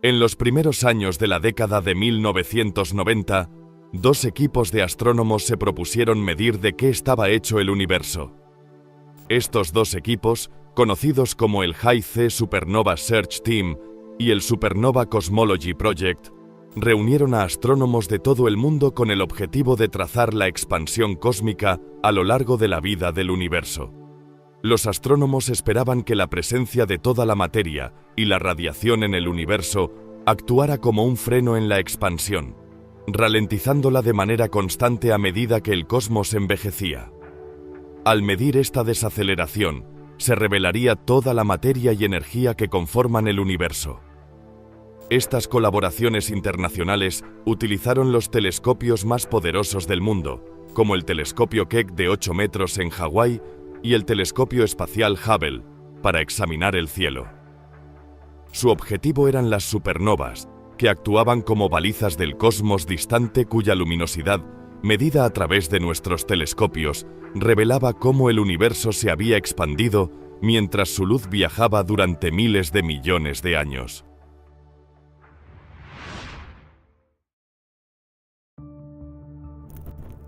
En los primeros años de la década de 1990, dos equipos de astrónomos se propusieron medir de qué estaba hecho el universo. Estos dos equipos, conocidos como el High C Supernova Search Team y el Supernova Cosmology Project, reunieron a astrónomos de todo el mundo con el objetivo de trazar la expansión cósmica a lo largo de la vida del universo. Los astrónomos esperaban que la presencia de toda la materia y la radiación en el universo actuara como un freno en la expansión, ralentizándola de manera constante a medida que el cosmos envejecía. Al medir esta desaceleración, se revelaría toda la materia y energía que conforman el universo. Estas colaboraciones internacionales utilizaron los telescopios más poderosos del mundo, como el telescopio Keck de 8 metros en Hawái y el telescopio espacial Hubble, para examinar el cielo. Su objetivo eran las supernovas, que actuaban como balizas del cosmos distante cuya luminosidad, medida a través de nuestros telescopios, revelaba cómo el universo se había expandido mientras su luz viajaba durante miles de millones de años.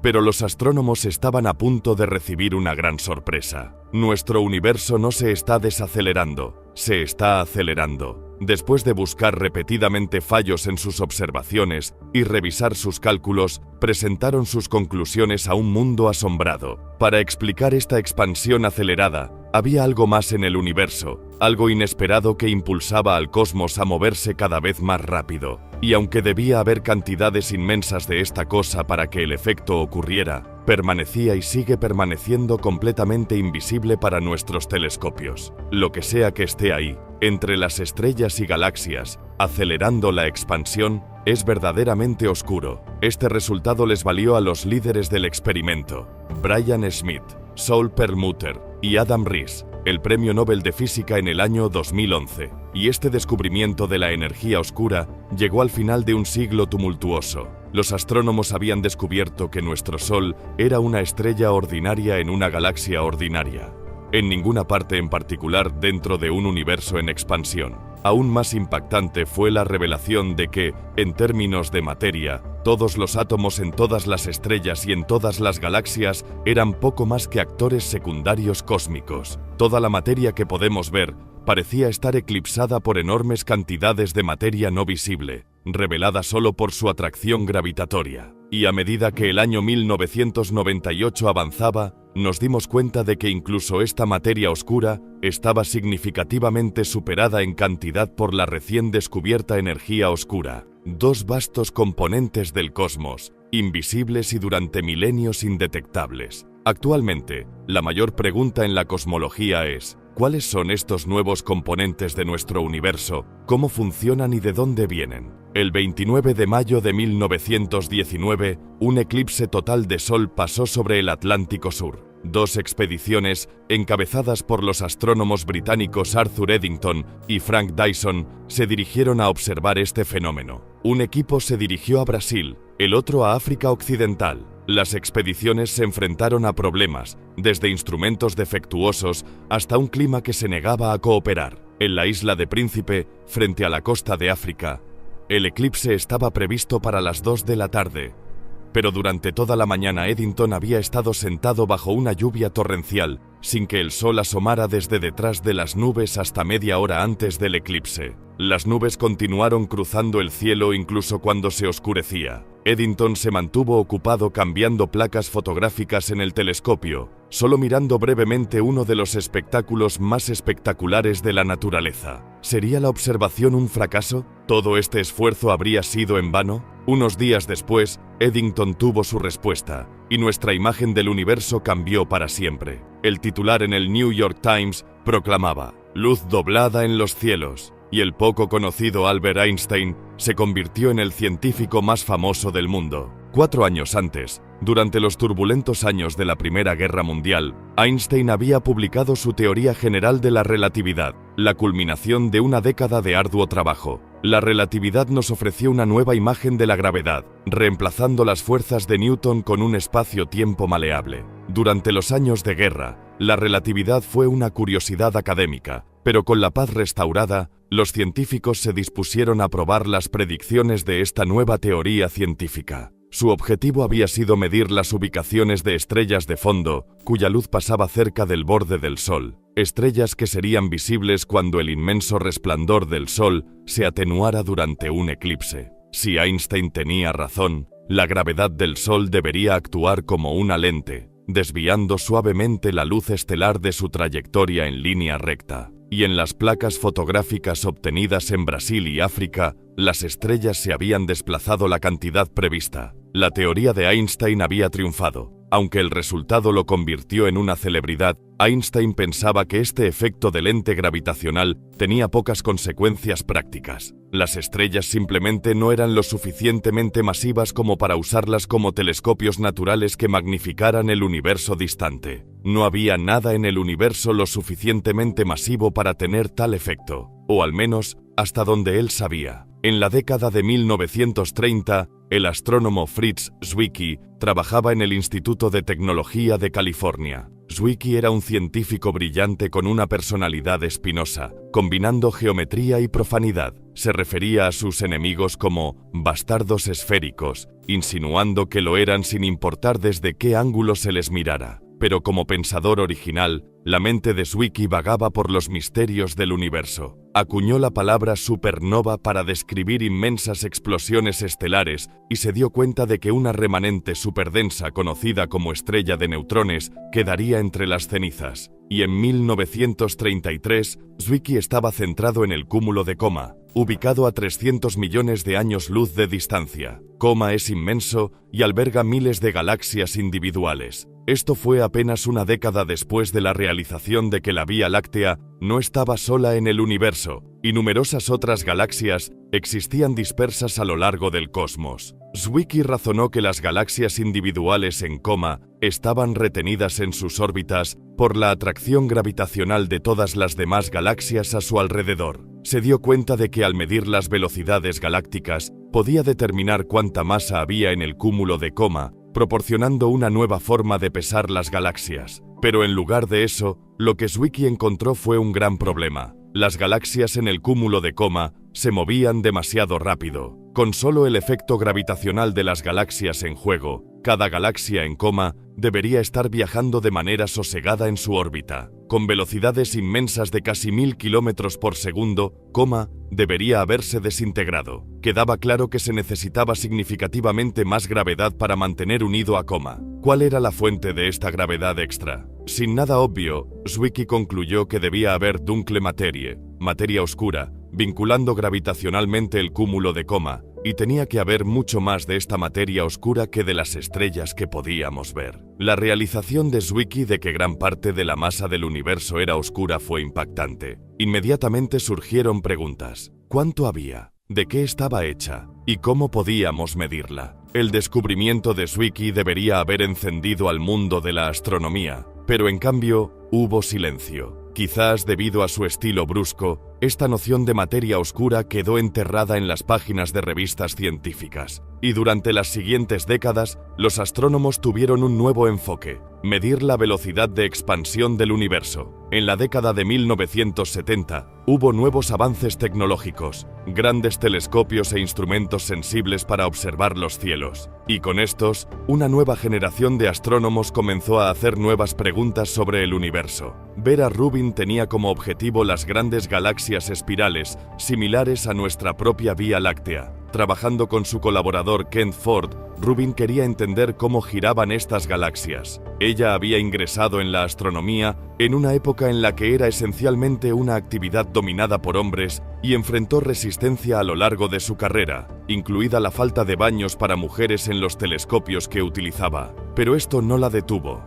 Pero los astrónomos estaban a punto de recibir una gran sorpresa. Nuestro universo no se está desacelerando, se está acelerando. Después de buscar repetidamente fallos en sus observaciones y revisar sus cálculos, presentaron sus conclusiones a un mundo asombrado. Para explicar esta expansión acelerada, había algo más en el universo, algo inesperado que impulsaba al cosmos a moverse cada vez más rápido. Y aunque debía haber cantidades inmensas de esta cosa para que el efecto ocurriera, permanecía y sigue permaneciendo completamente invisible para nuestros telescopios. Lo que sea que esté ahí, entre las estrellas y galaxias, acelerando la expansión, es verdaderamente oscuro. Este resultado les valió a los líderes del experimento, Brian Schmidt, Saul Perlmutter y Adam Riess, el Premio Nobel de Física en el año 2011. Y este descubrimiento de la energía oscura llegó al final de un siglo tumultuoso. Los astrónomos habían descubierto que nuestro Sol era una estrella ordinaria en una galaxia ordinaria, en ninguna parte en particular dentro de un universo en expansión. Aún más impactante fue la revelación de que, en términos de materia, todos los átomos en todas las estrellas y en todas las galaxias eran poco más que actores secundarios cósmicos. Toda la materia que podemos ver parecía estar eclipsada por enormes cantidades de materia no visible, revelada solo por su atracción gravitatoria. Y a medida que el año 1998 avanzaba, nos dimos cuenta de que incluso esta materia oscura estaba significativamente superada en cantidad por la recién descubierta energía oscura. Dos vastos componentes del cosmos, invisibles y durante milenios indetectables. Actualmente, la mayor pregunta en la cosmología es: ¿cuáles son estos nuevos componentes de nuestro universo? ¿Cómo funcionan y de dónde vienen? El 29 de mayo de 1919, un eclipse total de Sol pasó sobre el Atlántico Sur. Dos expediciones, encabezadas por los astrónomos británicos Arthur Eddington y Frank Dyson, se dirigieron a observar este fenómeno. Un equipo se dirigió a Brasil, el otro a África Occidental. Las expediciones se enfrentaron a problemas, desde instrumentos defectuosos hasta un clima que se negaba a cooperar. En la isla de Príncipe, frente a la costa de África, el eclipse estaba previsto para las 2 de la tarde. Pero durante toda la mañana Eddington había estado sentado bajo una lluvia torrencial, sin que el sol asomara desde detrás de las nubes hasta media hora antes del eclipse. Las nubes continuaron cruzando el cielo incluso cuando se oscurecía. Eddington se mantuvo ocupado cambiando placas fotográficas en el telescopio, solo mirando brevemente uno de los espectáculos más espectaculares de la naturaleza. ¿Sería la observación un fracaso? ¿Todo este esfuerzo habría sido en vano? Unos días después, Eddington tuvo su respuesta, y nuestra imagen del universo cambió para siempre. El titular en el New York Times proclamaba: "Luz doblada en los cielos", y el poco conocido Albert Einstein se convirtió en el científico más famoso del mundo. 4 años antes, durante los turbulentos años de la Primera Guerra Mundial, Einstein había publicado su teoría general de la relatividad, la culminación de una década de arduo trabajo. La relatividad nos ofreció una nueva imagen de la gravedad, reemplazando las fuerzas de Newton con un espacio-tiempo maleable. Durante los años de guerra, la relatividad fue una curiosidad académica, pero con la paz restaurada, Los científicos se dispusieron a probar las predicciones de esta nueva teoría científica. Su objetivo había sido medir las ubicaciones de estrellas de fondo, cuya luz pasaba cerca del borde del Sol, estrellas que serían visibles cuando el inmenso resplandor del Sol se atenuara durante un eclipse. Si Einstein tenía razón, la gravedad del Sol debería actuar como una lente, desviando suavemente la luz estelar de su trayectoria en línea recta. Y en las placas fotográficas obtenidas en Brasil y África, las estrellas se habían desplazado la cantidad prevista. La teoría de Einstein había triunfado. Aunque el resultado lo convirtió en una celebridad, Einstein pensaba que este efecto de lente gravitacional tenía pocas consecuencias prácticas. Las estrellas simplemente no eran lo suficientemente masivas como para usarlas como telescopios naturales que magnificaran el universo distante. No había nada en el universo lo suficientemente masivo para tener tal efecto, o al menos, hasta donde él sabía. En la década de 1930, el astrónomo Fritz Zwicky trabajaba en el Instituto de Tecnología de California. Zwicky era un científico brillante con una personalidad espinosa, combinando geometría y profanidad. Se refería a sus enemigos como bastardos esféricos, insinuando que lo eran sin importar desde qué ángulo se les mirara. Pero como pensador original, la mente de Zwicky vagaba por los misterios del universo. Acuñó la palabra supernova para describir inmensas explosiones estelares y se dio cuenta de que una remanente superdensa conocida como estrella de neutrones quedaría entre las cenizas. Y en 1933, Zwicky estaba centrado en el cúmulo de Coma, ubicado a 300 millones de años luz de distancia. Coma es inmenso y alberga miles de galaxias individuales. Esto fue apenas una década después de la realización de que la Vía Láctea no estaba sola en el universo, y numerosas otras galaxias existían dispersas a lo largo del cosmos. Zwicky razonó que las galaxias individuales en Coma estaban retenidas en sus órbitas por la atracción gravitacional de todas las demás galaxias a su alrededor. Se dio cuenta de que al medir las velocidades galácticas, podía determinar cuánta masa había en el cúmulo de Coma, proporcionando una nueva forma de pesar las galaxias. Pero en lugar de eso, lo que Zwicky encontró fue un gran problema. Las galaxias en el cúmulo de Coma se movían demasiado rápido. Con solo el efecto gravitacional de las galaxias en juego, cada galaxia en Coma debería estar viajando de manera sosegada en su órbita. Con velocidades inmensas de casi 1000 kilómetros por segundo, Coma debería haberse desintegrado. Quedaba claro que se necesitaba significativamente más gravedad para mantener unido a Coma. ¿Cuál era la fuente de esta gravedad extra? Sin nada obvio, Zwicky concluyó que debía haber dunkle materie, materia oscura, vinculando gravitacionalmente el cúmulo de Coma, y tenía que haber mucho más de esta materia oscura que de las estrellas que podíamos ver. La realización de Zwicky de que gran parte de la masa del universo era oscura fue impactante. Inmediatamente surgieron preguntas. ¿Cuánto había? ¿De qué estaba hecha? ¿Y cómo podíamos medirla? El descubrimiento de Zwicky debería haber encendido al mundo de la astronomía, pero en cambio, hubo silencio. Quizás debido a su estilo brusco, esta noción de materia oscura quedó enterrada en las páginas de revistas científicas. Y durante las siguientes décadas, los astrónomos tuvieron un nuevo enfoque: medir la velocidad de expansión del universo. En la década de 1970, hubo nuevos avances tecnológicos, grandes telescopios e instrumentos sensibles para observar los cielos. Y con estos, una nueva generación de astrónomos comenzó a hacer nuevas preguntas sobre el universo. Vera Rubin tenía como objetivo las grandes galaxias espirales, similares a nuestra propia Vía Láctea. Trabajando con su colaborador Kent Ford, Rubin quería entender cómo giraban estas galaxias. Ella había ingresado en la astronomía en una época en la que era esencialmente una actividad dominada por hombres y enfrentó resistencia a lo largo de su carrera, incluida la falta de baños para mujeres en los telescopios que utilizaba. Pero esto no la detuvo.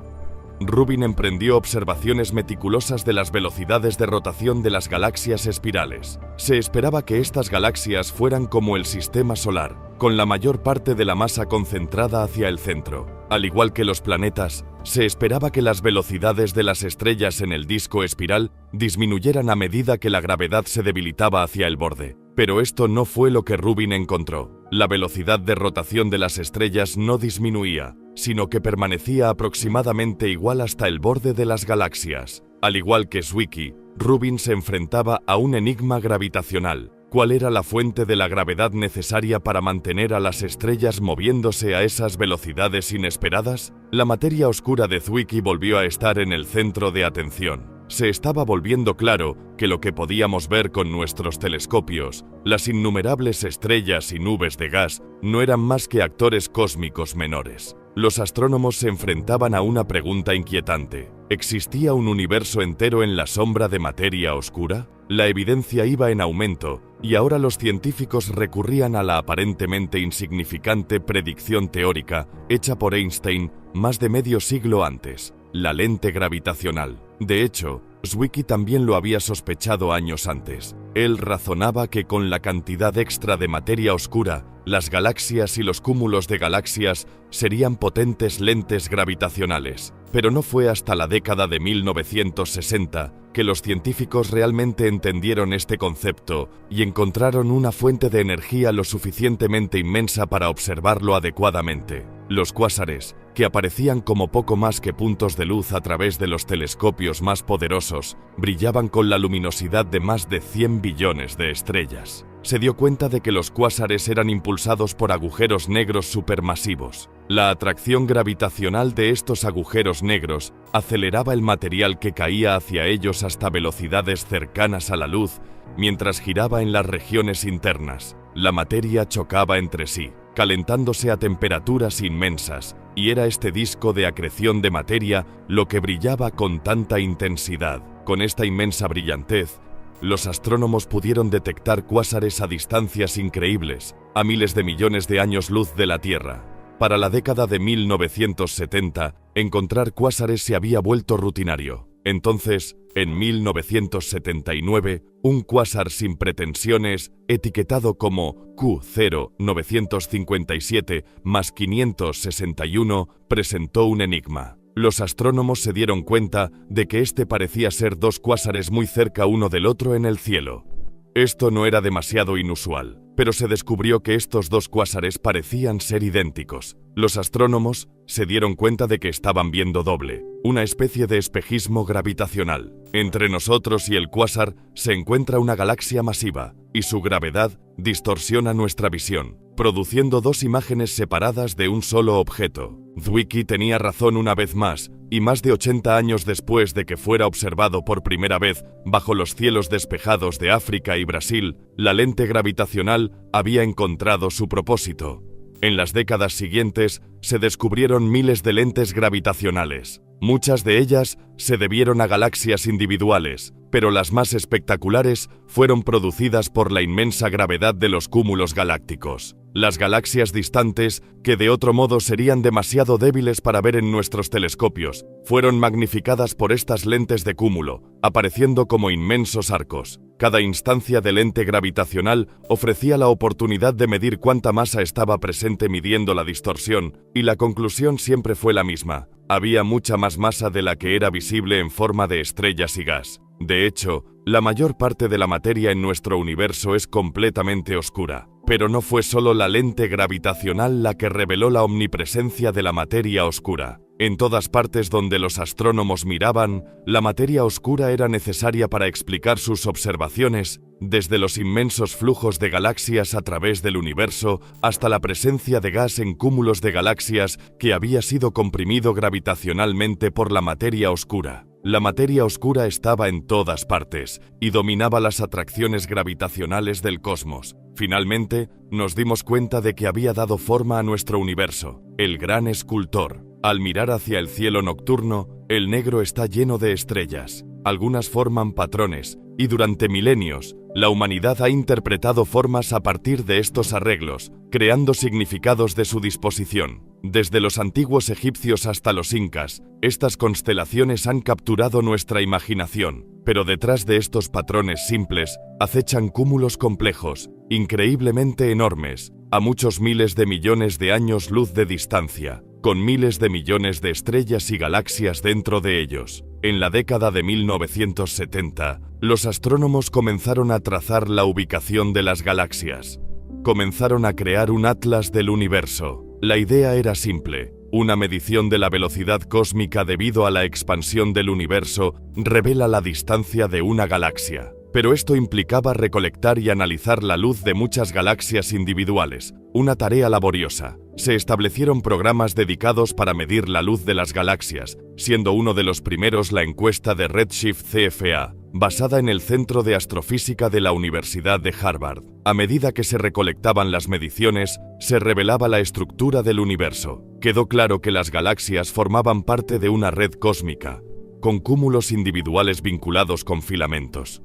Rubin emprendió observaciones meticulosas de las velocidades de rotación de las galaxias espirales. Se esperaba que estas galaxias fueran como el sistema solar, con la mayor parte de la masa concentrada hacia el centro. Al igual que los planetas, se esperaba que las velocidades de las estrellas en el disco espiral disminuyeran a medida que la gravedad se debilitaba hacia el borde. Pero esto no fue lo que Rubin encontró. La velocidad de rotación de las estrellas no disminuía, sino que permanecía aproximadamente igual hasta el borde de las galaxias. Al igual que Zwicky, Rubin se enfrentaba a un enigma gravitacional. ¿Cuál era la fuente de la gravedad necesaria para mantener a las estrellas moviéndose a esas velocidades inesperadas? La materia oscura de Zwicky volvió a estar en el centro de atención. Se estaba volviendo claro que lo que podíamos ver con nuestros telescopios, las innumerables estrellas y nubes de gas, no eran más que actores cósmicos menores. Los astrónomos se enfrentaban a una pregunta inquietante. ¿Existía un universo entero en la sombra de materia oscura? La evidencia iba en aumento, y ahora los científicos recurrían a la aparentemente insignificante predicción teórica hecha por Einstein más de medio siglo antes: la lente gravitacional. De hecho, Zwicky también lo había sospechado años antes. Él razonaba que con la cantidad extra de materia oscura, las galaxias y los cúmulos de galaxias serían potentes lentes gravitacionales. Pero no fue hasta la década de 1960 que los científicos realmente entendieron este concepto y encontraron una fuente de energía lo suficientemente inmensa para observarlo adecuadamente. Los cuásares, que aparecían como poco más que puntos de luz a través de los telescopios más poderosos, brillaban con la luminosidad de más de 100 billones de estrellas. Se dio cuenta de que los cuásares eran impulsados por agujeros negros supermasivos. La atracción gravitacional de estos agujeros negros aceleraba el material que caía hacia ellos hasta velocidades cercanas a la luz, mientras giraba en las regiones internas. La materia chocaba entre sí, calentándose a temperaturas inmensas, y era este disco de acreción de materia lo que brillaba con tanta intensidad. Con esta inmensa brillantez, los astrónomos pudieron detectar cuásares a distancias increíbles, a miles de millones de años luz de la Tierra. Para la década de 1970, encontrar cuásares se había vuelto rutinario. Entonces, en 1979, un cuásar sin pretensiones, etiquetado como Q0-957+561, presentó un enigma. Los astrónomos se dieron cuenta de que este parecía ser dos cuásares muy cerca uno del otro en el cielo. Esto no era demasiado inusual, pero se descubrió que estos dos cuásares parecían ser idénticos. Los astrónomos se dieron cuenta de que estaban viendo doble, una especie de espejismo gravitacional. Entre nosotros y el cuásar se encuentra una galaxia masiva, y su gravedad distorsiona nuestra visión, produciendo dos imágenes separadas de un solo objeto. Zwicky tenía razón una vez más, y más de 80 años después de que fuera observado por primera vez bajo los cielos despejados de África y Brasil, la lente gravitacional había encontrado su propósito. En las décadas siguientes se descubrieron miles de lentes gravitacionales. Muchas de ellas se debieron a galaxias individuales, pero las más espectaculares fueron producidas por la inmensa gravedad de los cúmulos galácticos. Las galaxias distantes, que de otro modo serían demasiado débiles para ver en nuestros telescopios, fueron magnificadas por estas lentes de cúmulo, apareciendo como inmensos arcos. Cada instancia de lente gravitacional ofrecía la oportunidad de medir cuánta masa estaba presente midiendo la distorsión, y la conclusión siempre fue la misma: había mucha más masa de la que era visible en forma de estrellas y gas. De hecho, la mayor parte de la materia en nuestro universo es completamente oscura. Pero no fue solo la lente gravitacional la que reveló la omnipresencia de la materia oscura. En todas partes donde los astrónomos miraban, la materia oscura era necesaria para explicar sus observaciones, desde los inmensos flujos de galaxias a través del universo hasta la presencia de gas en cúmulos de galaxias que había sido comprimido gravitacionalmente por la materia oscura. La materia oscura estaba en todas partes y dominaba las atracciones gravitacionales del cosmos. Finalmente, nos dimos cuenta de que había dado forma a nuestro universo, el gran escultor. Al mirar hacia el cielo nocturno, el negro está lleno de estrellas. Algunas forman patrones, y durante milenios, la humanidad ha interpretado formas a partir de estos arreglos, creando significados de su disposición. Desde los antiguos egipcios hasta los incas, estas constelaciones han capturado nuestra imaginación, pero detrás de estos patrones simples acechan cúmulos complejos, increíblemente enormes, a muchos miles de millones de años luz de distancia, con miles de millones de estrellas y galaxias dentro de ellos. En la década de 1970, los astrónomos comenzaron a trazar la ubicación de las galaxias. Comenzaron a crear un atlas del universo. La idea era simple: Una medición de la velocidad cósmica debido a la expansión del universo revela la distancia de una galaxia. Pero esto implicaba recolectar y analizar la luz de muchas galaxias individuales, una tarea laboriosa. Se establecieron programas dedicados para medir la luz de las galaxias, siendo uno de los primeros la encuesta de Redshift CFA, basada en el Centro de Astrofísica de la Universidad de Harvard. A medida que se recolectaban las mediciones, se revelaba la estructura del universo. Quedó claro que las galaxias formaban parte de una red cósmica, con cúmulos individuales vinculados con filamentos.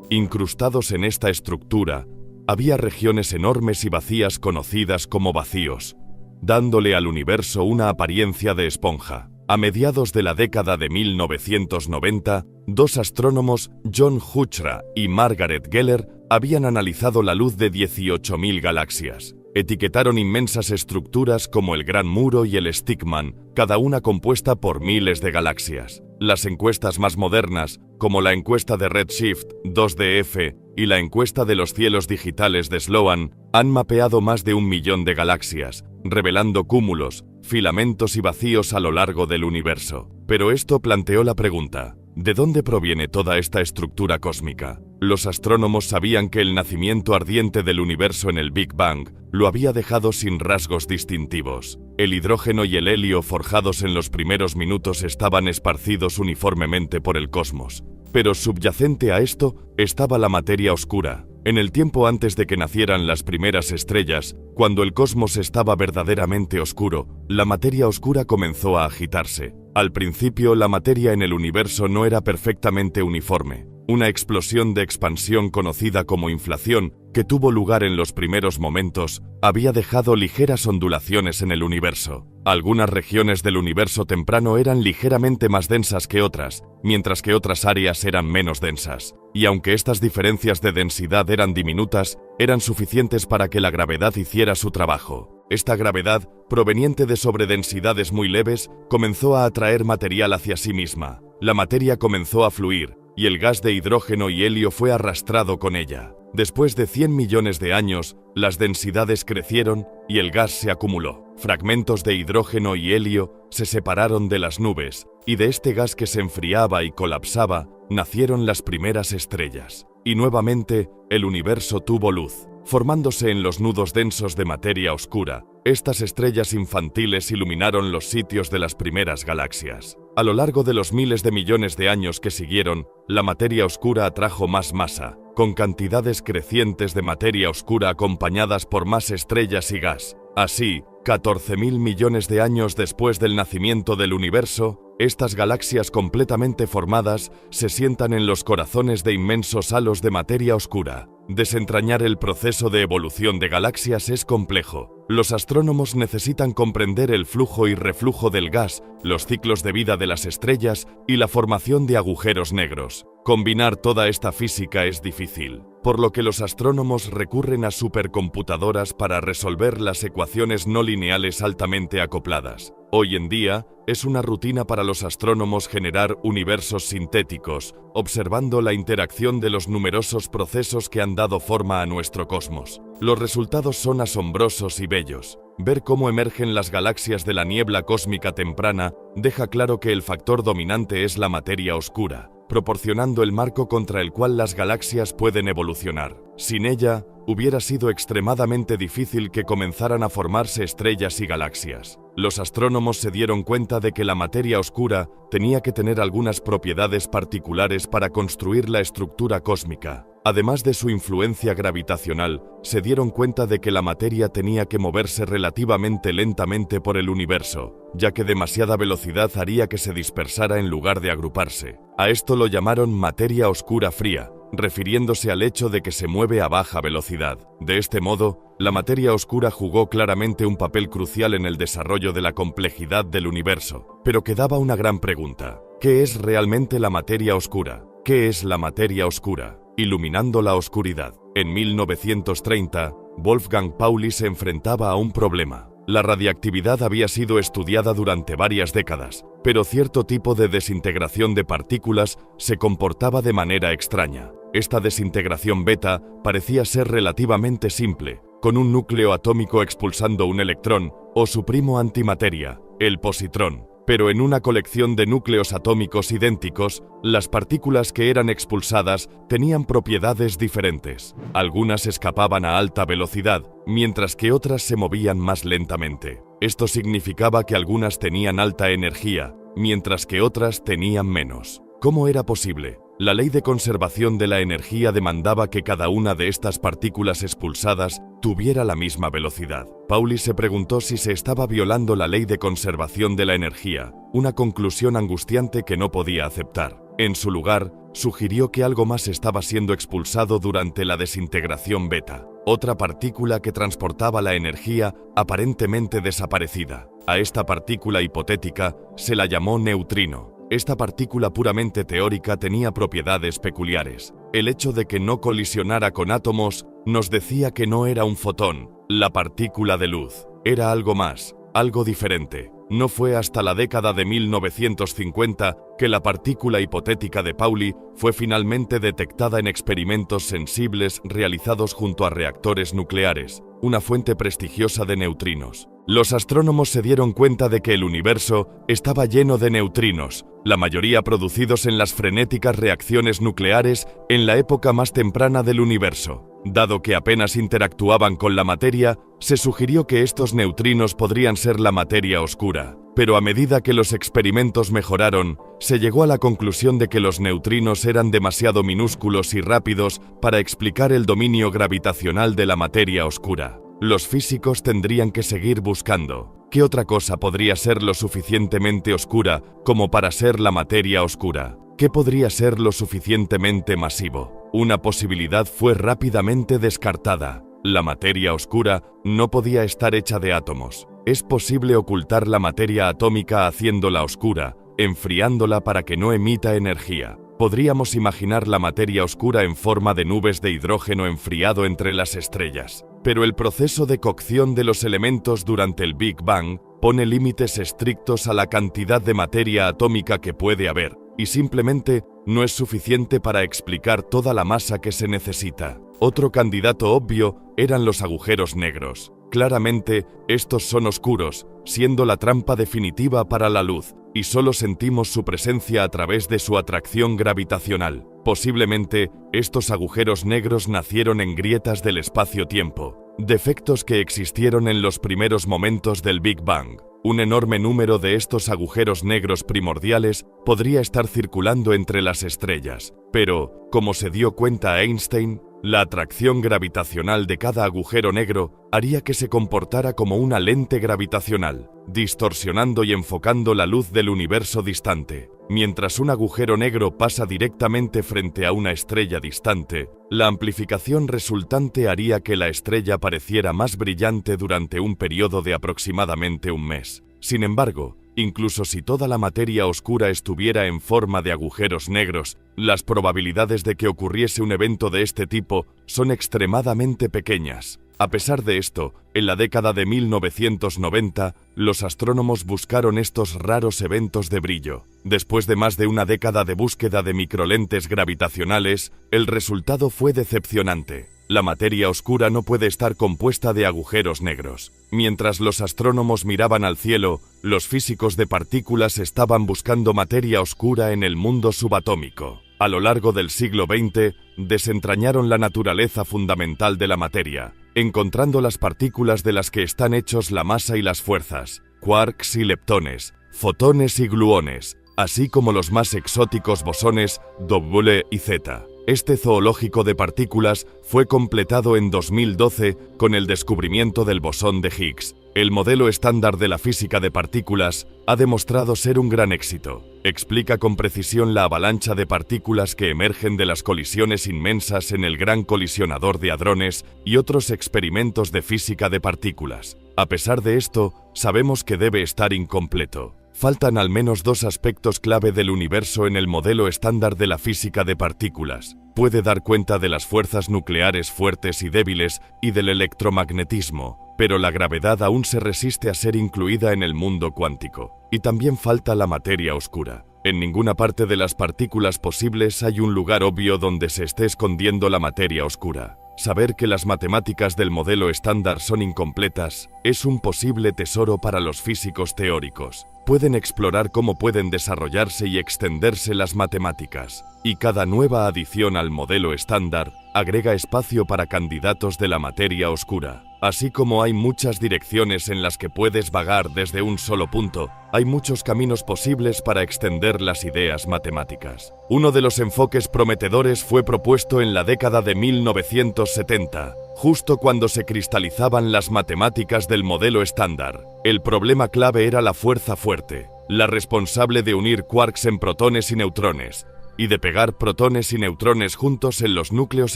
Incrustados en esta estructura, había regiones enormes y vacías conocidas como vacíos, dándole al universo una apariencia de esponja. A mediados de la década de 1990, dos astrónomos, John Huchra y Margaret Geller, habían analizado la luz de 18.000 galaxias. Etiquetaron inmensas estructuras como el Gran Muro y el Stickman, cada una compuesta por miles de galaxias. Las encuestas más modernas, como la encuesta de Redshift 2DF y la encuesta de los cielos digitales de Sloan, han mapeado más de 1 millón de galaxias, revelando cúmulos, filamentos y vacíos a lo largo del universo. Pero esto planteó la pregunta: ¿de dónde proviene toda esta estructura cósmica? Los astrónomos sabían que el nacimiento ardiente del universo en el Big Bang lo había dejado sin rasgos distintivos. El hidrógeno y el helio forjados en los primeros minutos estaban esparcidos uniformemente por el cosmos. Pero subyacente a esto estaba la materia oscura. En el tiempo antes de que nacieran las primeras estrellas, cuando el cosmos estaba verdaderamente oscuro, la materia oscura comenzó a agitarse. Al principio, la materia en el universo no era perfectamente uniforme. Una explosión de expansión conocida como inflación, que tuvo lugar en los primeros momentos, había dejado ligeras ondulaciones en el universo. Algunas regiones del universo temprano eran ligeramente más densas que otras, mientras que otras áreas eran menos densas. Y aunque estas diferencias de densidad eran diminutas, eran suficientes para que la gravedad hiciera su trabajo. Esta gravedad, proveniente de sobredensidades muy leves, comenzó a atraer material hacia sí misma. La materia comenzó a fluir, y el gas de hidrógeno y helio fue arrastrado con ella. Después de 100 millones de años, las densidades crecieron y el gas se acumuló. Fragmentos de hidrógeno y helio se separaron de las nubes, y de este gas que se enfriaba y colapsaba, nacieron las primeras estrellas. Y nuevamente, el universo tuvo luz, formándose en los nudos densos de materia oscura. Estas estrellas infantiles iluminaron los sitios de las primeras galaxias. A lo largo de los miles de millones de años que siguieron, la materia oscura atrajo más masa, con cantidades crecientes de materia oscura acompañadas por más estrellas y gas. Así, 14.000 millones de años después del nacimiento del universo, estas galaxias completamente formadas se sientan en los corazones de inmensos halos de materia oscura. Desentrañar el proceso de evolución de galaxias es complejo. Los astrónomos necesitan comprender el flujo y reflujo del gas, los ciclos de vida de las estrellas y la formación de agujeros negros. Combinar toda esta física es difícil, por lo que los astrónomos recurren a supercomputadoras para resolver las ecuaciones no lineales altamente acopladas. Hoy en día, es una rutina para los astrónomos generar universos sintéticos, observando la interacción de los numerosos procesos que han dado forma a nuestro cosmos. Los resultados son asombrosos y bellos. Ver cómo emergen las galaxias de la niebla cósmica temprana deja claro que el factor dominante es la materia oscura, proporcionando el marco contra el cual las galaxias pueden evolucionar. Sin ella, hubiera sido extremadamente difícil que comenzaran a formarse estrellas y galaxias. Los astrónomos se dieron cuenta de que la materia oscura tenía que tener algunas propiedades particulares para construir la estructura cósmica. Además de su influencia gravitacional, se dieron cuenta de que la materia tenía que moverse relativamente lentamente por el universo, ya que demasiada velocidad haría que se dispersara en lugar de agruparse. A esto lo llamaron materia oscura fría, refiriéndose al hecho de que se mueve a baja velocidad. De este modo, la materia oscura jugó claramente un papel crucial en el desarrollo de la complejidad del universo. Pero quedaba una gran pregunta: ¿qué es realmente la materia oscura? ¿Qué es la materia oscura? Iluminando la oscuridad. En 1930, Wolfgang Pauli se enfrentaba a un problema. La radiactividad había sido estudiada durante varias décadas, pero cierto tipo de desintegración de partículas se comportaba de manera extraña. Esta desintegración beta parecía ser relativamente simple, con un núcleo atómico expulsando un electrón, o su primo antimateria, el positrón. Pero en una colección de núcleos atómicos idénticos, las partículas que eran expulsadas tenían propiedades diferentes. Algunas escapaban a alta velocidad, mientras que otras se movían más lentamente. Esto significaba que algunas tenían alta energía, mientras que otras tenían menos. ¿Cómo era posible? La ley de conservación de la energía demandaba que cada una de estas partículas expulsadas tuviera la misma velocidad. Pauli se preguntó si se estaba violando la ley de conservación de la energía, una conclusión angustiante que no podía aceptar. En su lugar, sugirió que algo más estaba siendo expulsado durante la desintegración beta, otra partícula que transportaba la energía aparentemente desaparecida. A esta partícula hipotética se la llamó neutrino. Esta partícula puramente teórica tenía propiedades peculiares. El hecho de que no colisionara con átomos nos decía que no era un fotón, la partícula de luz. Era algo más, algo diferente. No fue hasta la década de 1950 que la partícula hipotética de Pauli fue finalmente detectada en experimentos sensibles realizados junto a reactores nucleares, una fuente prestigiosa de neutrinos. Los astrónomos se dieron cuenta de que el universo estaba lleno de neutrinos, la mayoría producidos en las frenéticas reacciones nucleares en la época más temprana del universo. Dado que apenas interactuaban con la materia, se sugirió que estos neutrinos podrían ser la materia oscura. Pero a medida que los experimentos mejoraron, se llegó a la conclusión de que los neutrinos eran demasiado minúsculos y rápidos para explicar el dominio gravitacional de la materia oscura. Los físicos tendrían que seguir buscando. ¿Qué otra cosa podría ser lo suficientemente oscura como para ser la materia oscura? ¿Qué podría ser lo suficientemente masivo? Una posibilidad fue rápidamente descartada. La materia oscura no podía estar hecha de átomos. Es posible ocultar la materia atómica haciéndola oscura, enfriándola para que no emita energía. Podríamos imaginar la materia oscura en forma de nubes de hidrógeno enfriado entre las estrellas. Pero el proceso de cocción de los elementos durante el Big Bang pone límites estrictos a la cantidad de materia atómica que puede haber, y simplemente no es suficiente para explicar toda la masa que se necesita. Otro candidato obvio eran los agujeros negros. Claramente, estos son oscuros, siendo la trampa definitiva para la luz, y solo sentimos su presencia a través de su atracción gravitacional. Posiblemente, estos agujeros negros nacieron en grietas del espacio-tiempo, defectos que existieron en los primeros momentos del Big Bang. Un enorme número de estos agujeros negros primordiales podría estar circulando entre las estrellas, pero, como se dio cuenta Einstein, la atracción gravitacional de cada agujero negro haría que se comportara como una lente gravitacional, distorsionando y enfocando la luz del universo distante. Mientras un agujero negro pasa directamente frente a una estrella distante, la amplificación resultante haría que la estrella pareciera más brillante durante un periodo de aproximadamente un mes. Sin embargo, incluso si toda la materia oscura estuviera en forma de agujeros negros, las probabilidades de que ocurriese un evento de este tipo son extremadamente pequeñas. A pesar de esto, en la década de 1990, los astrónomos buscaron estos raros eventos de brillo. Después de más de una década de búsqueda de microlentes gravitacionales, el resultado fue decepcionante. La materia oscura no puede estar compuesta de agujeros negros. Mientras los astrónomos miraban al cielo, los físicos de partículas estaban buscando materia oscura en el mundo subatómico. A lo largo del siglo XX, desentrañaron la naturaleza fundamental de la materia, encontrando las partículas de las que están hechos la masa y las fuerzas, quarks y leptones, fotones y gluones, así como los más exóticos bosones W y Z. Este zoológico de partículas fue completado en 2012 con el descubrimiento del bosón de Higgs. El modelo estándar de la física de partículas ha demostrado ser un gran éxito. Explica con precisión la avalancha de partículas que emergen de las colisiones inmensas en el Gran Colisionador de Hadrones y otros experimentos de física de partículas. A pesar de esto, sabemos que debe estar incompleto. Faltan al menos dos aspectos clave del universo en el modelo estándar de la física de partículas. Puede dar cuenta de las fuerzas nucleares fuertes y débiles y del electromagnetismo, pero la gravedad aún se resiste a ser incluida en el mundo cuántico. Y también falta la materia oscura. En ninguna parte de las partículas posibles hay un lugar obvio donde se esté escondiendo la materia oscura. Saber que las matemáticas del modelo estándar son incompletas es un posible tesoro para los físicos teóricos. Pueden explorar cómo pueden desarrollarse y extenderse las matemáticas, y cada nueva adición al modelo estándar agrega espacio para candidatos de la materia oscura. Así como hay muchas direcciones en las que puedes vagar desde un solo punto, hay muchos caminos posibles para extender las ideas matemáticas. Uno de los enfoques prometedores fue propuesto en la década de 1970, justo cuando se cristalizaban las matemáticas del modelo estándar. El problema clave era la fuerza fuerte, la responsable de unir quarks en protones y neutrones, y de pegar protones y neutrones juntos en los núcleos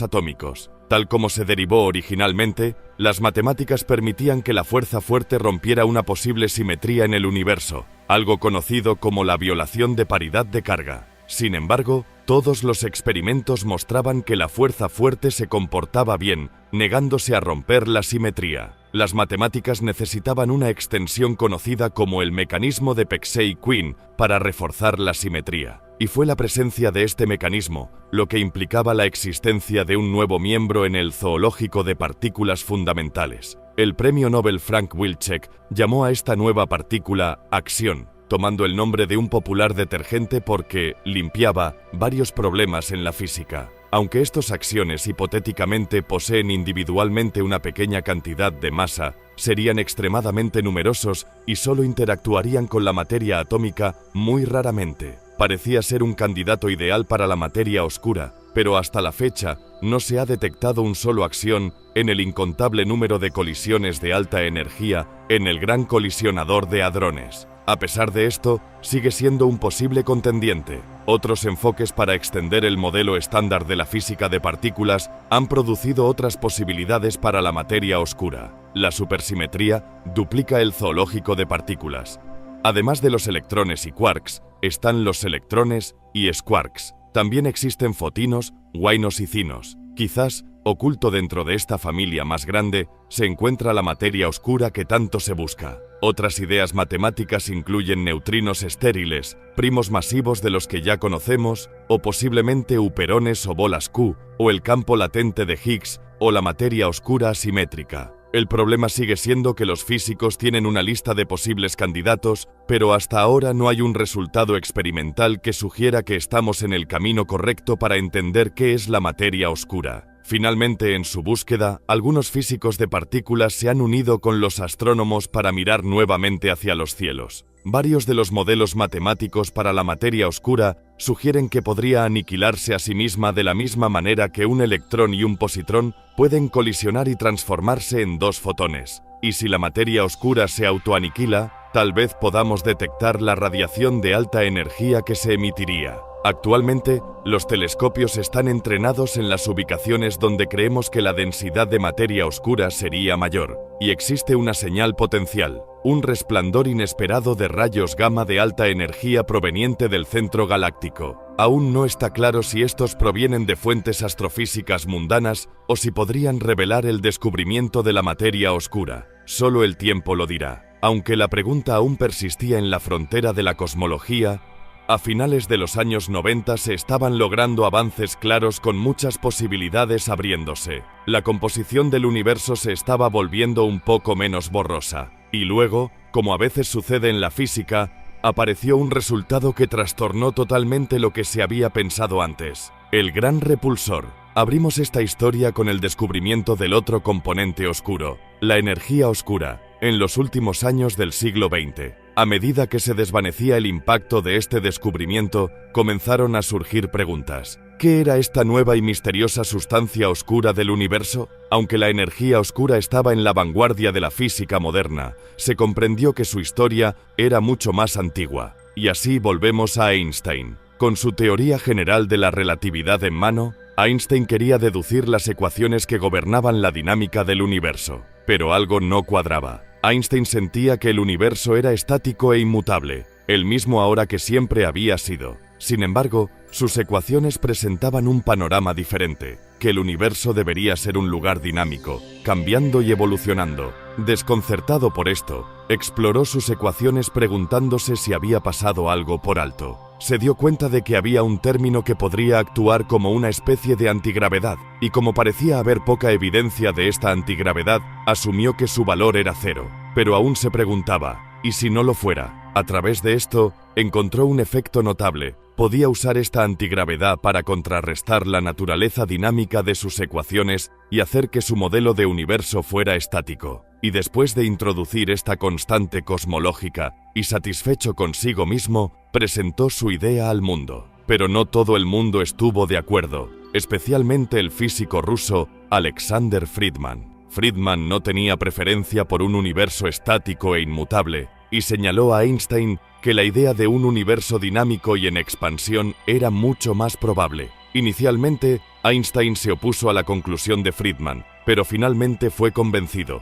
atómicos. Tal como se derivó originalmente, las matemáticas permitían que la fuerza fuerte rompiera una posible simetría en el universo, algo conocido como la violación de paridad de carga. Sin embargo, todos los experimentos mostraban que la fuerza fuerte se comportaba bien, negándose a romper la simetría. Las matemáticas necesitaban una extensión conocida como el mecanismo de Peksey-Quinn para reforzar la simetría. Y fue la presencia de este mecanismo lo que implicaba la existencia de un nuevo miembro en el zoológico de partículas fundamentales. El premio Nobel Frank Wilczek llamó a esta nueva partícula axión, tomando el nombre de un popular detergente porque limpiaba varios problemas en la física. Aunque estos axiones hipotéticamente poseen individualmente una pequeña cantidad de masa, serían extremadamente numerosos y solo interactuarían con la materia atómica muy raramente. Parecía ser un candidato ideal para la materia oscura, pero hasta la fecha no se ha detectado un solo axión en el incontable número de colisiones de alta energía en el Gran Colisionador de Hadrones. A pesar de esto, sigue siendo un posible contendiente. Otros enfoques para extender el modelo estándar de la física de partículas han producido otras posibilidades para la materia oscura. La supersimetría duplica el zoológico de partículas. Además de los electrones y quarks, están los electrones y squarks. También existen fotinos, guainos y cinos. Quizás, oculto dentro de esta familia más grande, se encuentra la materia oscura que tanto se busca. Otras ideas matemáticas incluyen neutrinos estériles, primos masivos de los que ya conocemos, o posiblemente huperones o bolas Q, o el campo latente de Higgs, o la materia oscura asimétrica. El problema sigue siendo que los físicos tienen una lista de posibles candidatos, pero hasta ahora no hay un resultado experimental que sugiera que estamos en el camino correcto para entender qué es la materia oscura. Finalmente, en su búsqueda, algunos físicos de partículas se han unido con los astrónomos para mirar nuevamente hacia los cielos. Varios de los modelos matemáticos para la materia oscura sugieren que podría aniquilarse a sí misma de la misma manera que un electrón y un positrón pueden colisionar y transformarse en dos fotones. Y si la materia oscura se autoaniquila, tal vez podamos detectar la radiación de alta energía que se emitiría. Actualmente, los telescopios están entrenados en las ubicaciones donde creemos que la densidad de materia oscura sería mayor, y existe una señal potencial, un resplandor inesperado de rayos gamma de alta energía proveniente del centro galáctico. Aún no está claro si estos provienen de fuentes astrofísicas mundanas o si podrían revelar el descubrimiento de la materia oscura. Solo el tiempo lo dirá. Aunque la pregunta aún persistía en la frontera de la cosmología, a finales de los años 90 se estaban logrando avances claros con muchas posibilidades abriéndose. La composición del universo se estaba volviendo un poco menos borrosa. Y luego, como a veces sucede en la física, apareció un resultado que trastornó totalmente lo que se había pensado antes. El gran repulsor. Abrimos esta historia con el descubrimiento del otro componente oscuro, la energía oscura, en los últimos años del siglo XX. A medida que se desvanecía el impacto de este descubrimiento, comenzaron a surgir preguntas. ¿Qué era esta nueva y misteriosa sustancia oscura del universo? Aunque la energía oscura estaba en la vanguardia de la física moderna, se comprendió que su historia era mucho más antigua. Y así volvemos a Einstein. Con su teoría general de la relatividad en mano, Einstein quería deducir las ecuaciones que gobernaban la dinámica del universo. Pero algo no cuadraba. Einstein sentía que el universo era estático e inmutable, el mismo ahora que siempre había sido. Sin embargo, sus ecuaciones presentaban un panorama diferente, que el universo debería ser un lugar dinámico, cambiando y evolucionando. Desconcertado por esto, exploró sus ecuaciones preguntándose si había pasado algo por alto. Se dio cuenta de que había un término que podría actuar como una especie de antigravedad, y como parecía haber poca evidencia de esta antigravedad, asumió que su valor era cero. Pero aún se preguntaba, ¿y si no lo fuera? A través de esto, encontró un efecto notable. Podía usar esta antigravedad para contrarrestar la naturaleza dinámica de sus ecuaciones y hacer que su modelo de universo fuera estático. Y después de introducir esta constante cosmológica y satisfecho consigo mismo, presentó su idea al mundo. Pero no todo el mundo estuvo de acuerdo, especialmente el físico ruso Alexander Friedman. Friedman no tenía preferencia por un universo estático e inmutable, y señaló a Einstein que la idea de un universo dinámico y en expansión era mucho más probable. Inicialmente, Einstein se opuso a la conclusión de Friedman, pero finalmente fue convencido.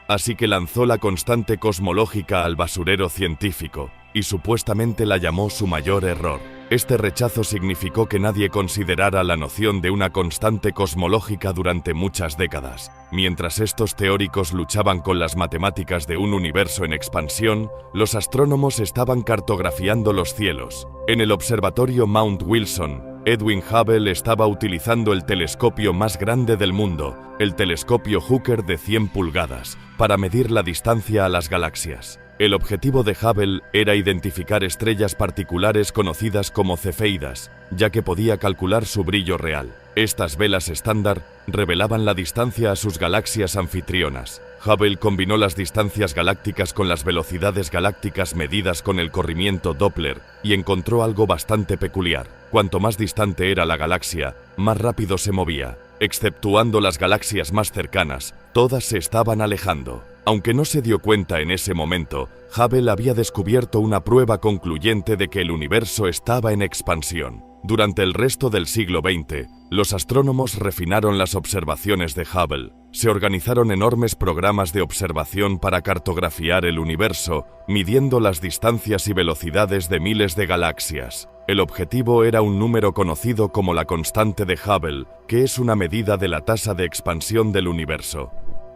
Así que lanzó la constante cosmológica al basurero científico, y supuestamente la llamó su mayor error. Este rechazo significó que nadie considerara la noción de una constante cosmológica durante muchas décadas. Mientras estos teóricos luchaban con las matemáticas de un universo en expansión, los astrónomos estaban cartografiando los cielos. En el observatorio Mount Wilson, Edwin Hubble estaba utilizando el telescopio más grande del mundo, el telescopio Hooker de 100 pulgadas, para medir la distancia a las galaxias. El objetivo de Hubble era identificar estrellas particulares conocidas como cefeidas, ya que podía calcular su brillo real. Estas velas estándar revelaban la distancia a sus galaxias anfitrionas. Hubble combinó las distancias galácticas con las velocidades galácticas medidas con el corrimiento Doppler y encontró algo bastante peculiar. Cuanto más distante era la galaxia, más rápido se movía. Exceptuando las galaxias más cercanas, todas se estaban alejando. Aunque no se dio cuenta en ese momento, Hubble había descubierto una prueba concluyente de que el universo estaba en expansión. Durante el resto del siglo XX, los astrónomos refinaron las observaciones de Hubble. Se organizaron enormes programas de observación para cartografiar el universo, midiendo las distancias y velocidades de miles de galaxias. El objetivo era un número conocido como la constante de Hubble, que es una medida de la tasa de expansión del universo.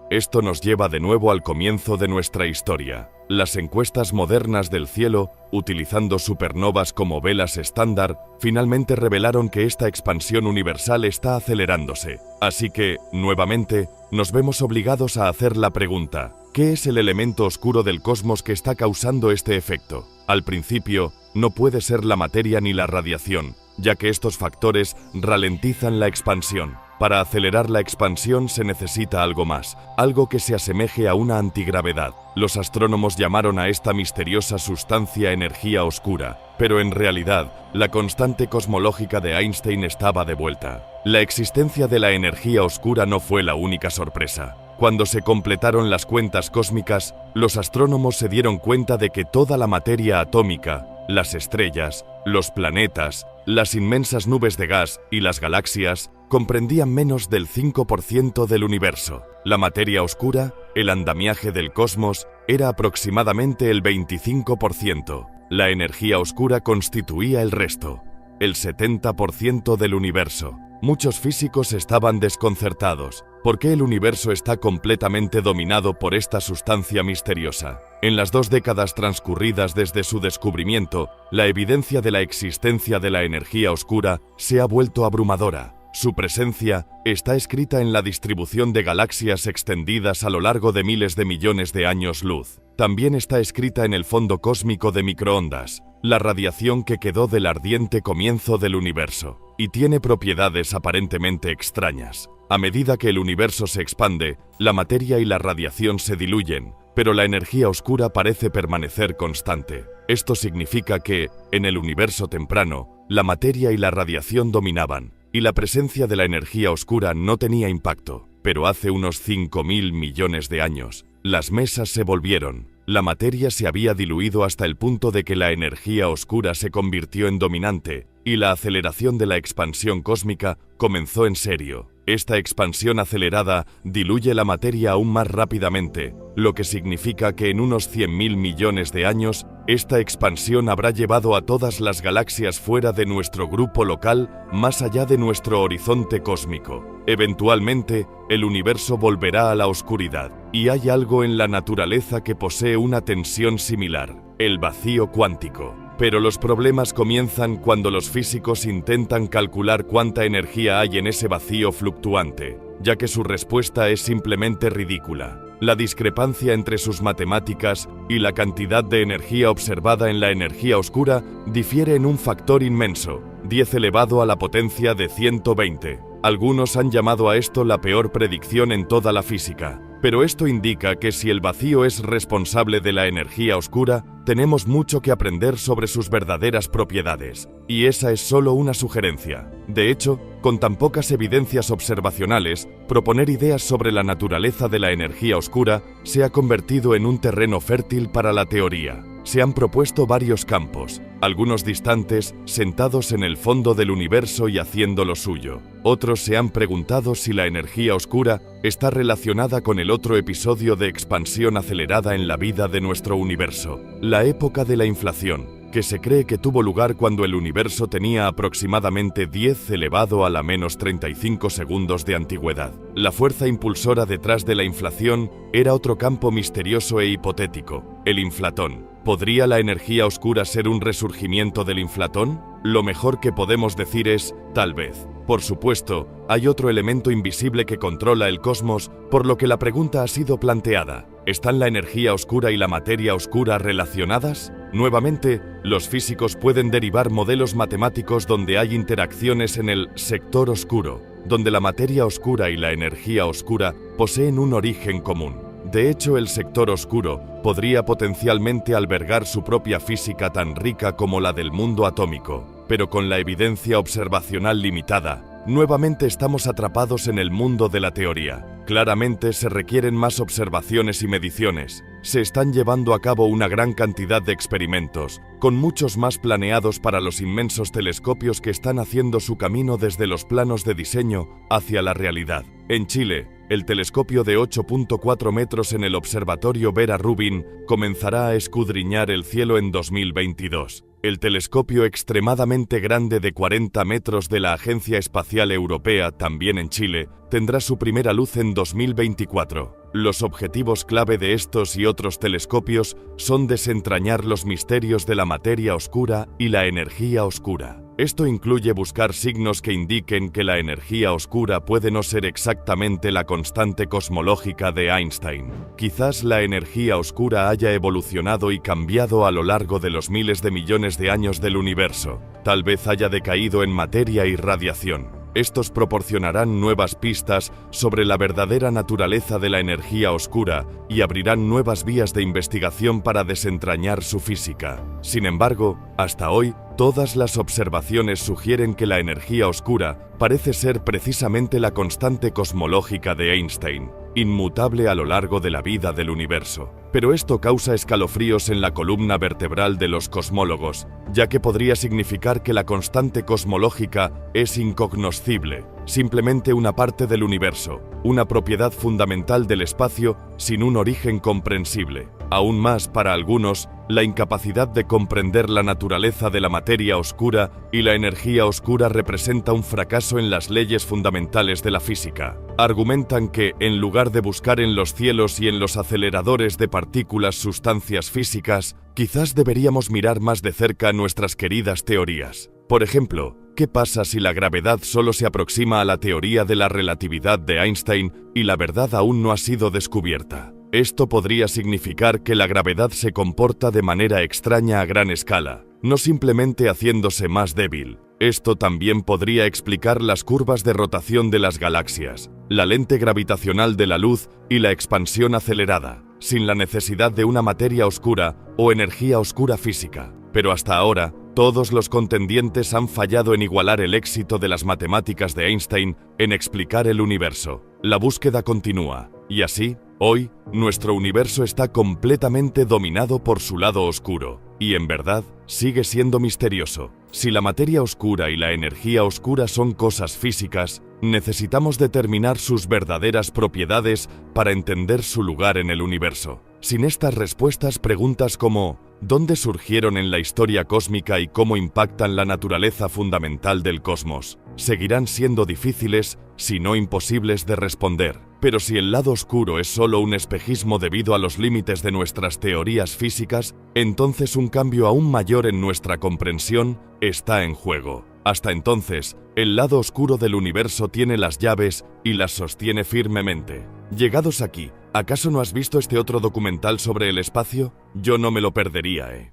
Esto nos lleva de nuevo al comienzo de nuestra historia. Las encuestas modernas del cielo, utilizando supernovas como velas estándar, finalmente revelaron que esta expansión universal está acelerándose. Así que, nuevamente, nos vemos obligados a hacer la pregunta: ¿qué es el elemento oscuro del cosmos que está causando este efecto? Al principio, no puede ser la materia ni la radiación, ya que estos factores ralentizan la expansión. Para acelerar la expansión se necesita algo más, algo que se asemeje a una antigravedad. Los astrónomos llamaron a esta misteriosa sustancia energía oscura, pero en realidad, la constante cosmológica de Einstein estaba de vuelta. La existencia de la energía oscura no fue la única sorpresa. Cuando se completaron las cuentas cósmicas, los astrónomos se dieron cuenta de que toda la materia atómica, las estrellas, los planetas, las inmensas nubes de gas y las galaxias comprendían menos del 5% del universo. La materia oscura, el andamiaje del cosmos, era aproximadamente el 25%. La energía oscura constituía el resto, el 70% del universo. Muchos físicos estaban desconcertados. ¿Por qué el universo está completamente dominado por esta sustancia misteriosa? En las 2 décadas transcurridas desde su descubrimiento, la evidencia de la existencia de la energía oscura se ha vuelto abrumadora. Su presencia está escrita en la distribución de galaxias extendidas a lo largo de miles de millones de años luz. También está escrita en el fondo cósmico de microondas, la radiación que quedó del ardiente comienzo del universo, y tiene propiedades aparentemente extrañas. A medida que el universo se expande, la materia y la radiación se diluyen, pero la energía oscura parece permanecer constante. Esto significa que, en el universo temprano, la materia y la radiación dominaban, y la presencia de la energía oscura no tenía impacto. Pero hace unos 5.000 millones de años, las mesas se volvieron. La materia se había diluido hasta el punto de que la energía oscura se convirtió en dominante, y la aceleración de la expansión cósmica comenzó en serio. Esta expansión acelerada diluye la materia aún más rápidamente, lo que significa que en unos 100.000 millones de años, esta expansión habrá llevado a todas las galaxias fuera de nuestro grupo local, más allá de nuestro horizonte cósmico. Eventualmente, el universo volverá a la oscuridad, y hay algo en la naturaleza que posee una tensión similar, el vacío cuántico. Pero los problemas comienzan cuando los físicos intentan calcular cuánta energía hay en ese vacío fluctuante, ya que su respuesta es simplemente ridícula. La discrepancia entre sus matemáticas y la cantidad de energía observada en la energía oscura difiere en un factor inmenso, 10 elevado a la potencia de 120. Algunos han llamado a esto la peor predicción en toda la física. Pero esto indica que si el vacío es responsable de la energía oscura, tenemos mucho que aprender sobre sus verdaderas propiedades. Y esa es solo una sugerencia. De hecho, con tan pocas evidencias observacionales, proponer ideas sobre la naturaleza de la energía oscura se ha convertido en un terreno fértil para la teoría. Se han propuesto varios campos, algunos distantes, sentados en el fondo del universo y haciendo lo suyo. Otros se han preguntado si la energía oscura está relacionada con el otro episodio de expansión acelerada en la vida de nuestro universo, la época de la inflación, que se cree que tuvo lugar cuando el universo tenía aproximadamente 10 elevado a la menos 35 segundos de antigüedad. La fuerza impulsora detrás de la inflación era otro campo misterioso e hipotético, el inflatón. ¿Podría la energía oscura ser un resurgimiento del inflatón? Lo mejor que podemos decir es, tal vez. Por supuesto, hay otro elemento invisible que controla el cosmos, por lo que la pregunta ha sido planteada. ¿Están la energía oscura y la materia oscura relacionadas? Nuevamente, los físicos pueden derivar modelos matemáticos donde hay interacciones en el sector oscuro, donde la materia oscura y la energía oscura poseen un origen común. De hecho, el sector oscuro podría potencialmente albergar su propia física tan rica como la del mundo atómico, pero con la evidencia observacional limitada, nuevamente estamos atrapados en el mundo de la teoría. Claramente se requieren más observaciones y mediciones. Se están llevando a cabo una gran cantidad de experimentos, con muchos más planeados para los inmensos telescopios que están haciendo su camino desde los planos de diseño hacia la realidad. En Chile, el telescopio de 8.4 metros en el Observatorio Vera Rubin comenzará a escudriñar el cielo en 2022. El telescopio extremadamente grande de 40 metros de la Agencia Espacial Europea, también en Chile, tendrá su primera luz en 2024. Los objetivos clave de estos y otros telescopios son desentrañar los misterios de la materia oscura y la energía oscura. Esto incluye buscar signos que indiquen que la energía oscura puede no ser exactamente la constante cosmológica de Einstein. Quizás la energía oscura haya evolucionado y cambiado a lo largo de los miles de millones de años del universo. Tal vez haya decaído en materia y radiación. Estos proporcionarán nuevas pistas sobre la verdadera naturaleza de la energía oscura y abrirán nuevas vías de investigación para desentrañar su física. Sin embargo, hasta hoy, todas las observaciones sugieren que la energía oscura parece ser precisamente la constante cosmológica de Einstein, inmutable a lo largo de la vida del universo. Pero esto causa escalofríos en la columna vertebral de los cosmólogos, ya que podría significar que la constante cosmológica es incognoscible, simplemente una parte del universo, una propiedad fundamental del espacio sin un origen comprensible. Aún más para algunos, la incapacidad de comprender la naturaleza de la materia oscura y la energía oscura representa un fracaso en las leyes fundamentales de la física. Argumentan que, en lugar de buscar en los cielos y en los aceleradores de partículas sustancias físicas, quizás deberíamos mirar más de cerca nuestras queridas teorías. Por ejemplo, ¿qué pasa si la gravedad solo se aproxima a la teoría de la relatividad de Einstein y la verdad aún no ha sido descubierta? Esto podría significar que la gravedad se comporta de manera extraña a gran escala, no simplemente haciéndose más débil. Esto también podría explicar las curvas de rotación de las galaxias, la lente gravitacional de la luz y la expansión acelerada, sin la necesidad de una materia oscura o energía oscura física. Pero hasta ahora, todos los contendientes han fallado en igualar el éxito de las matemáticas de Einstein en explicar el universo. La búsqueda continúa, y así, hoy, nuestro universo está completamente dominado por su lado oscuro, y en verdad, sigue siendo misterioso. Si la materia oscura y la energía oscura son cosas físicas, Necesitamos determinar sus verdaderas propiedades para entender su lugar en el universo. Sin estas respuestas, preguntas como ¿dónde surgieron en la historia cósmica y cómo impactan la naturaleza fundamental del cosmos? Seguirán siendo difíciles, si no imposibles de responder. Pero si el lado oscuro es solo un espejismo debido a los límites de nuestras teorías físicas, entonces un cambio aún mayor en nuestra comprensión está en juego. Hasta entonces, el lado oscuro del universo tiene las llaves y las sostiene firmemente. Llegados aquí, ¿acaso no has visto este otro documental sobre el espacio? Yo no me lo perdería,